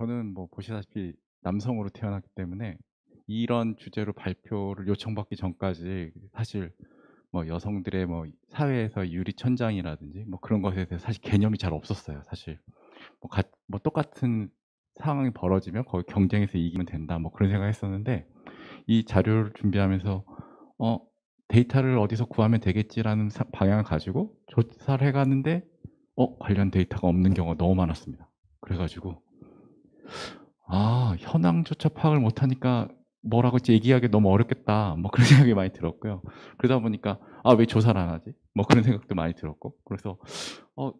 저는 뭐 보시다시피 남성으로 태어났기 때문에 이런 주제로 발표를 요청받기 전까지 사실 뭐 여성들의 뭐 사회에서 유리천장이라든지 뭐 그런 것에 대해서 사실 개념이 잘 없었어요. 사실 뭐 똑같은 상황이 벌어지면 거기 경쟁에서 이기면 된다 뭐 그런 생각했었는데, 이 자료를 준비하면서 어 '데이터를 어디서 구하면 되겠지.'라는 방향을 가지고 조사를 해 가는데 관련 데이터가 없는 경우가 너무 많았습니다. 그래 가지고 현황조차 파악을 못하니까 뭐라고 얘기하기 너무 어렵겠다. 뭐 그런 생각이 많이 들었고요. 그러다 보니까 '아 왜 조사를 안 하지?' 뭐 그런 생각도 많이 들었고, 그래서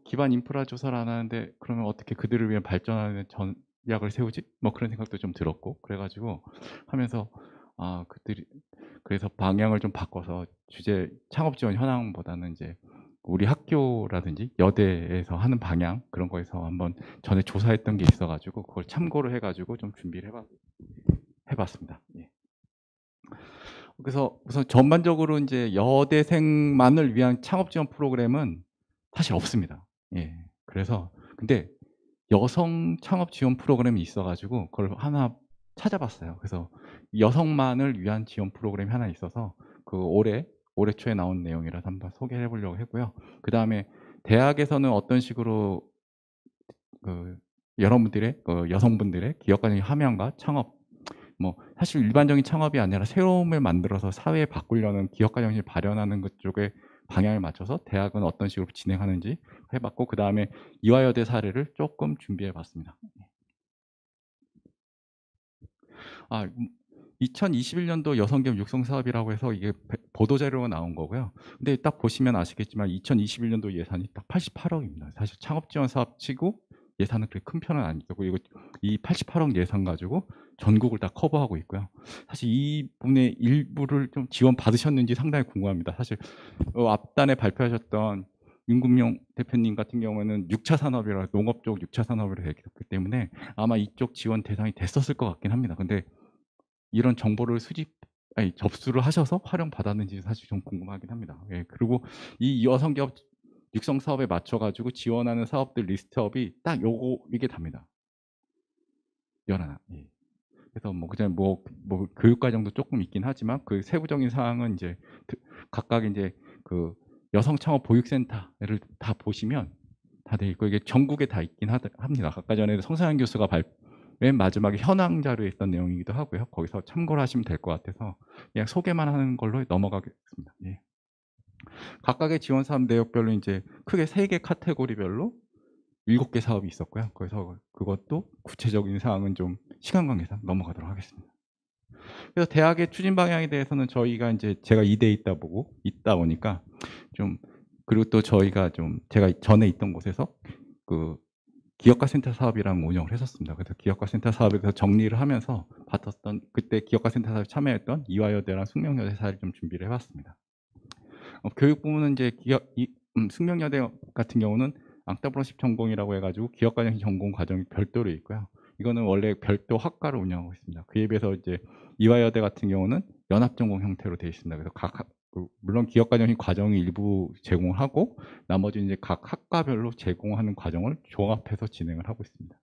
기반 인프라 조사를 안 하는데 그러면 어떻게 그들을 위한 발전하는 전략을 세우지? 뭐 그런 생각도 좀 들었고, 그래 가지고 하면서 그들이 그래서 방향을 좀 바꿔서 주제 창업 지원 현황보다는 이제 우리 학교라든지 여대에서 하는 방향 그런 거에서 한번 전에 조사했던 게 있어 가지고 그걸 참고를 해 가지고 좀 준비를 해 봤습니다. 예. 그래서 우선 전반적으로 인제 여대생만을 위한 창업 지원 프로그램은 사실 없습니다. 예. 그래서 근데 여성 창업 지원 프로그램이 있어 가지고 그걸 하나 찾아봤어요. 그래서 여성만을 위한 지원 프로그램이 하나 있어서 올해 초에 나온 내용이라서 한번 소개해 보려고 했고요. 그다음에 대학에서는 어떤 식으로 그 여러분들의 여성분들의 기업가적인 함양과 창업, 뭐 사실 일반적인 창업이 아니라 새로움을 만들어서 사회에 바꾸려는 기업가 정신을 발현하는 것 쪽에 방향을 맞춰서 대학은 어떤 식으로 진행하는지 해 봤고, 그다음에 이화여대 사례를 쪼끔 준비해 봤습니다. 아 2021 년도 여성기업 육성 사업이라고 해서 이게 보도 자료가 나온 거고요. 근데 딱 보시면 아시겠지만 2021 년도 예산이 딱 88억 억입니다. 사실 창업 지원 사업 치고 예산은 그렇게 큰 편은 아니고, 이거 이 88억 억 예산 가지고 전국을 다 커버하고 있고요. 사실 이분의 일부를 좀 지원 받으셨는지 상당히 궁금합니다. 사실 앞단에 발표하셨던 윤금용 대표님 같은 경우에는 6차 산업이라 농업 쪽 6차 산업으로 되기 때문에 아마 이쪽 지원 대상이 됐었을 것 같긴 합니다. 근데 이런 정보를 접수를 하셔서 활용받았는지 사실 좀 궁금하긴 합니다. 예. 그리고 이 여성 기업 육성 사업에 맞춰 가지고 지원하는 사업들 리스트업이 딱 이게 답니다. 11. 예. 그래서 뭐 그냥 뭐 교육 과정도 쪼끔 있긴 하지만 그 세부적인 사항은 인제 그 각각 인제 그 여성 창업 보육센터를 다 보시면 다 돼 있고, 이게 전국에 다 있긴 합니다. 아까 전에 성상현 교수가 맨 마지막에 현황 자료에 있던 내용이기도 하고요. 거기서 참고를 하시면 될 것 같아서 그냥 소개만 하는 걸로 넘어가겠습니다. 예. 각각의 지원 사업 내역별로 인제 크게 3개 카테고리별로 7개 사업이 있었고요. 그래서 그것도 구체적인 사항은 좀 시간 관계상 넘어가도록 하겠습니다. 그래서 대학의 추진 방향에 대해서는 저희가 인제 제가 이대에 있다 보니까 좀, 그리고 또 저희가 좀 제가 전에 있던 곳에서 그 기업가 센터 사업이랑 운영을 했었습니다. 그래서 기업가 센터 사업에 대해서 정리를 하면서 봤었던, 그때 기업가 센터 사업에 참여했던 이화여대랑 숙명여대 사례를 좀 준비를 해 봤습니다. 교육 부문은 이제 숙명여대 같은 경우는 앙트레프너십 전공이라고 해 가지고 기업가정 전공 과정이 별도로 있고요. 이거는 원래 별도 학과를 운영하고 있습니다. 그에 비해서 이제 이화여대 같은 경우는 연합 전공 형태로 되어 있습니다. 그래서 물론 기업가정식 과정이 일부 제공을 하고 나머지 이제 각 학과별로 제공하는 과정을 종합해서 진행을 하고 있습니다.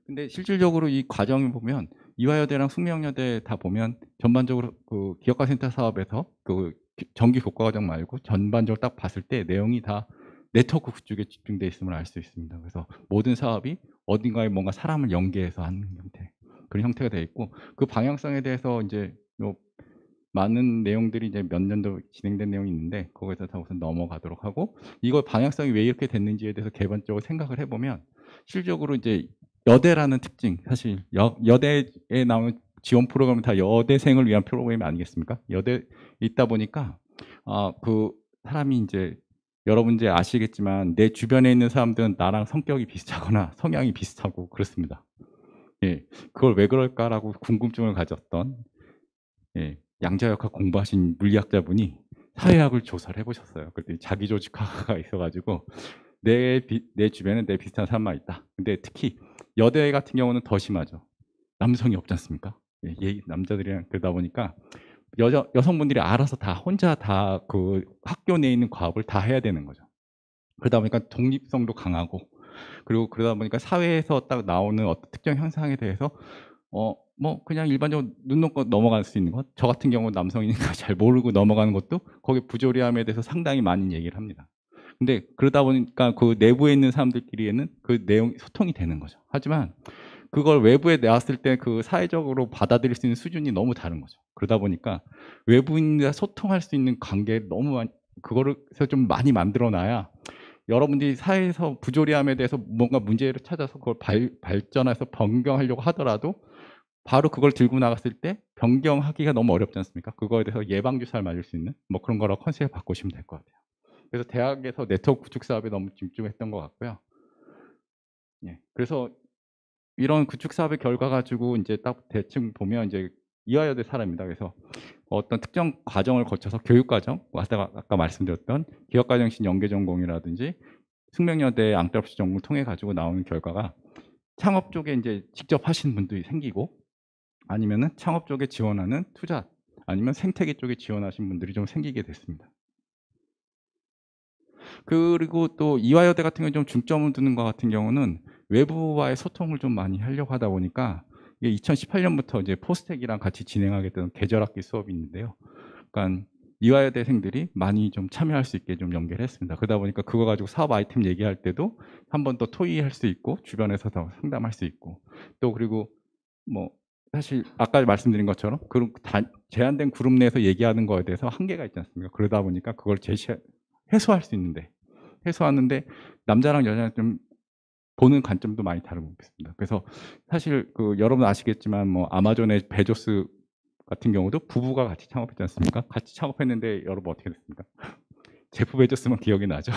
근데 실질적으로 이 과정을 보면 이화여대랑 숙명여대 다 보면 전반적으로 그 기업가 센터 사업에서 그 정기 교과 과정 말고 전반적으로 딱 봤을 때 내용이 다 네트워크 구축에 집중되어 있음을 알 수 있습니다. 그래서 모든 사업이 어딘가에 뭔가 사람을 연계해서 하는 형태, 그런 형태가 되어 있고, 그 방향성에 대해서 인제 많은 내용들이 이제 몇 년도 진행된 내용이 있는데 거기서 다 우선 넘어가도록 하고, 이거 방향성이 왜 이렇게 됐는지에 대해서 개반적으로 생각을 해 보면 실질적으로 이제 여대라는 특징, 사실 여대에 나오는 지원 프로그램은 다 여대생을 위한 프로그램이 아니겠습니까? 여대에 있다 보니까 그 사람이 인제, 여러분 이제 아시겠지만 내 주변에 있는 사람들은 나랑 성격이 비슷하거나 성향이 비슷하고 그렇습니다. 예. '그걸 왜 그럴까?'라고 궁금증을 가졌던, 예, 양자역학 공부하신 물리학자분이 사회학을 조사를 해 보셨어요. 그랬더니 자기조직화가 있어 가지고 내 주변에 내 비슷한 사람만 있다. 근데 특히 여대 같은 경우는 더 심하죠. 남성이 없지 않습니까? 남자들이랑 그러다 보니까 여성분들이 알아서 다 혼자 다 그 학교 내에 있는 과업을 다 해야 되는 거죠. 그러다 보니까 독립성도 강하고 그리고 그러다 보니까 사회에서 딱 나오는 어떤 특정 현상에 대해서 뭐 그냥 일반적으로 눈 넘고 넘어갈 수 있는 것, 저 같은 경우는 남성이니까 잘 모르고 넘어가는 것도 거기에 부조리함에 대해서 상당히 많은 얘기를 합니다. 근데 그러다 보니까 그 내부에 있는 사람들끼리에는 그 내용이 소통이 되는 거죠. 하지만 그걸 외부에 내왔을 때 그 사회적으로 받아들일 수 있는 수준이 너무 다른 거죠. 그러다 보니까 외부인과 소통할 수 있는 관계를 너무 많이, 그거를 해서 좀 많이 만들어 놔야 여러분들이 사회에서 부조리함에 대해서 뭔가 문제를 찾아서 그걸 발전해서 변경하려고 하더라도 바로 그걸 들고 나갔을 때 변경하기가 너무 어렵지 않습니까? 그거에 대해서 예방 주사를 맞을 수 있는 뭐 그런 거라고 컨셉을 바꾸시면 될 것 같아요. 그래서 대학에서 네트워크 구축 사업에 너무 집중했던 것 같고요. 예. 그래서 이런 구축 사업의 결과 가지고 이제 딱 대충 보면 이제 이화여대 사람입니다. 그래서 어떤 특정 과정을 거쳐서 교육 과정, 아까 말씀드렸던 기업 과정식 연계 전공이라든지 숙명여대 앙트레프시 전공을 통해 가지고 나오는 결과가 창업 쪽에 이제 직접 하시는 분들이 생기고, 아니면은 창업 쪽에 지원하는 투자, 아니면 생태계 쪽에 지원하신 분들이 좀 생기게 됐습니다. 그리고 또 이화여대 같은 경우는 좀 중점을 두는 것 같은 경우는 외부와의 소통을 좀 많이 하려고 하다 보니까 이게 2018년부터 이제 포스텍이랑 같이 진행하게 된 계절학기 수업이 있는데요. 그러니까 이화여대생들이 많이 좀 참여할 수 있게 좀 연계를 했습니다. 그러다 보니까 그거 가지고 사업 아이템 얘기할 때도 한 번 더 토의할 수 있고, 주변에서 더 상담할 수 있고, 또 그리고 뭐 사실 아까 말씀드린 것처럼 그런 제한된 그룹 내에서 얘기하는 거에 대해서 한계가 있지 않습니까? 그러다 보니까 그걸 해소할 수 있는데, 해소하는데 남자랑 여자랑 좀 보는 관점도 많이 다르고 있습니다. 그래서 사실 그 여러분 아시겠지만 뭐 아마존의 베조스 같은 경우도 부부가 같이 창업했지 않습니까? 같이 창업했는데 여러분 어떻게 됐습니까? 제프 베조스만 기억이 나죠.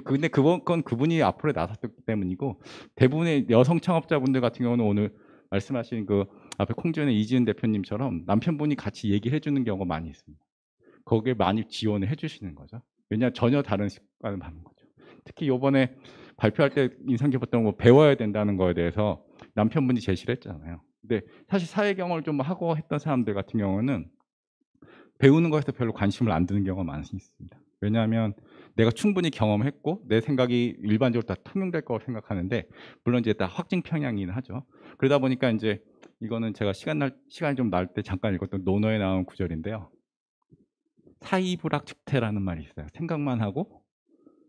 근데 그건 그분이 앞으로 나섰기 때문이고, 대부분의 여성 창업자분들 같은 경우는 오늘 말씀하신 그 앞에 콩지원의 이지은 대표님처럼 남편분이 같이 얘기해 주는 경우가 많이 있습니다. 거기에 많이 지원을 해 주시는 거죠. 왜냐하면 전혀 다른 습관을 받는 거죠. 특히 요번에 발표할 때 인상 깊었던 거, 배워야 된다는 거에 대해서 남편분이 제시를 했잖아요. 근데 사실 사회 경험을 좀 하고 했던 사람들 같은 경우는 배우는 것에서 별로 관심을 안 두는 경우가 많습니다. 왜냐하면 내가 충분히 경험했고 내 생각이 일반적으로 다 통용될 거라고 생각하는데, 물론 이제 다 확증 편향이긴 하죠. 그러다 보니까 이제 이거는 제가 시간이 좀 날 때 잠깐 읽었던 논어에 나온 구절인데요. 사이불학측태라는 말이 있어요. 생각만 하고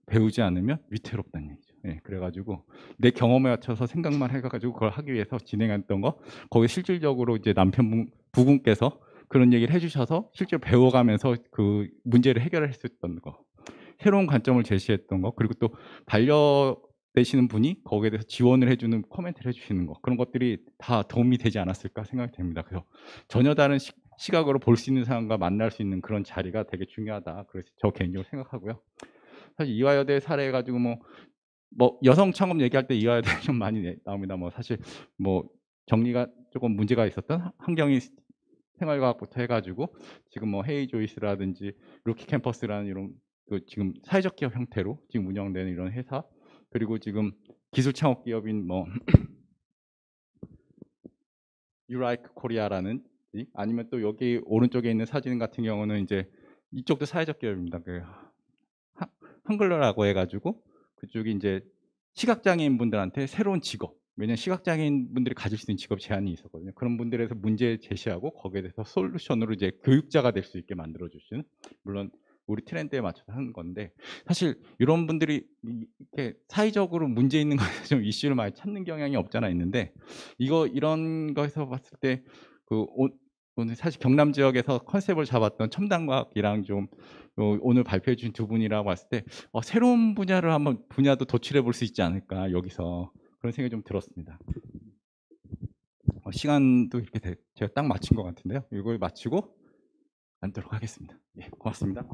배우지 않으면 위태롭다는 얘기죠. 예, 그래가지고 내 경험에 맞춰서 생각만 해가지고 그걸 하기 위해서 진행했던 거, 거기 실질적으로 이제 남편분 부군께서 그런 얘기를 해주셔서 실제로 배워가면서 그 문제를 해결할 수 있던 거, 새로운 관점을 제시했던 거, 그리고 또 반려되시는 분이 거기에 대해서 지원을 해주는 코멘트를 해주시는 거, 그런 것들이 다 도움이 되지 않았을까 생각이 됩니다. 그래서 전혀 다른 시각으로 볼 수 있는 사람과 만날 수 있는 그런 자리가 되게 중요하다. 그래서 저 개인적으로 생각하고요. 사실 이화여대 사례 가지고 뭐 여성 창업 얘기할 때 이화여대 좀 많이 나옵니다. 뭐 사실 뭐 정리가 조금 문제가 있었던 환경이 생활과학부터 해가지고 지금 뭐 헤이 조이스라든지 루키 캠퍼스라는 이런 그 지금 사회적 기업 형태로 지금 운영되는 이런 회사, 그리고 지금 기술 창업 기업인 뭐 유라이크 코리아라는, 아니면 또 여기 오른쪽에 있는 사진 같은 경우는 이제 이쪽도 사회적 기업입니다. 그 한글러라고 해가지고 그쪽이 이제 시각장애인 분들한테 새로운 직업, 왜냐하면 시각장애인 분들이 가질 수 있는 직업 제한이 있었거든요. 그런 분들에서 문제 제시하고 거기에 대해서 솔루션으로 이제 교육자가 될 수 있게 만들어 주시는, 물론 우리 트렌드에 맞춰서 하는 건데, 사실 이런 분들이 이렇게 사회적으로 문제 있는 것에 좀 이슈를 많이 찾는 경향이 없잖아 있는데, 이런 거에서 봤을 때그 오늘 사실 경남 지역에서 컨셉을 잡았던 첨단과학이랑 좀 오늘 발표해 주신 두 분이라고 봤을 때 새로운 분야를 한번 분야도 도출해 볼 수 있지 않을까 여기서, 그런 생각이 좀 들었습니다. 시간도 이렇게 제가 딱 맞춘 것 같은데요. 이걸 마치고 앉도록 하겠습니다. 예, 고맙습니다.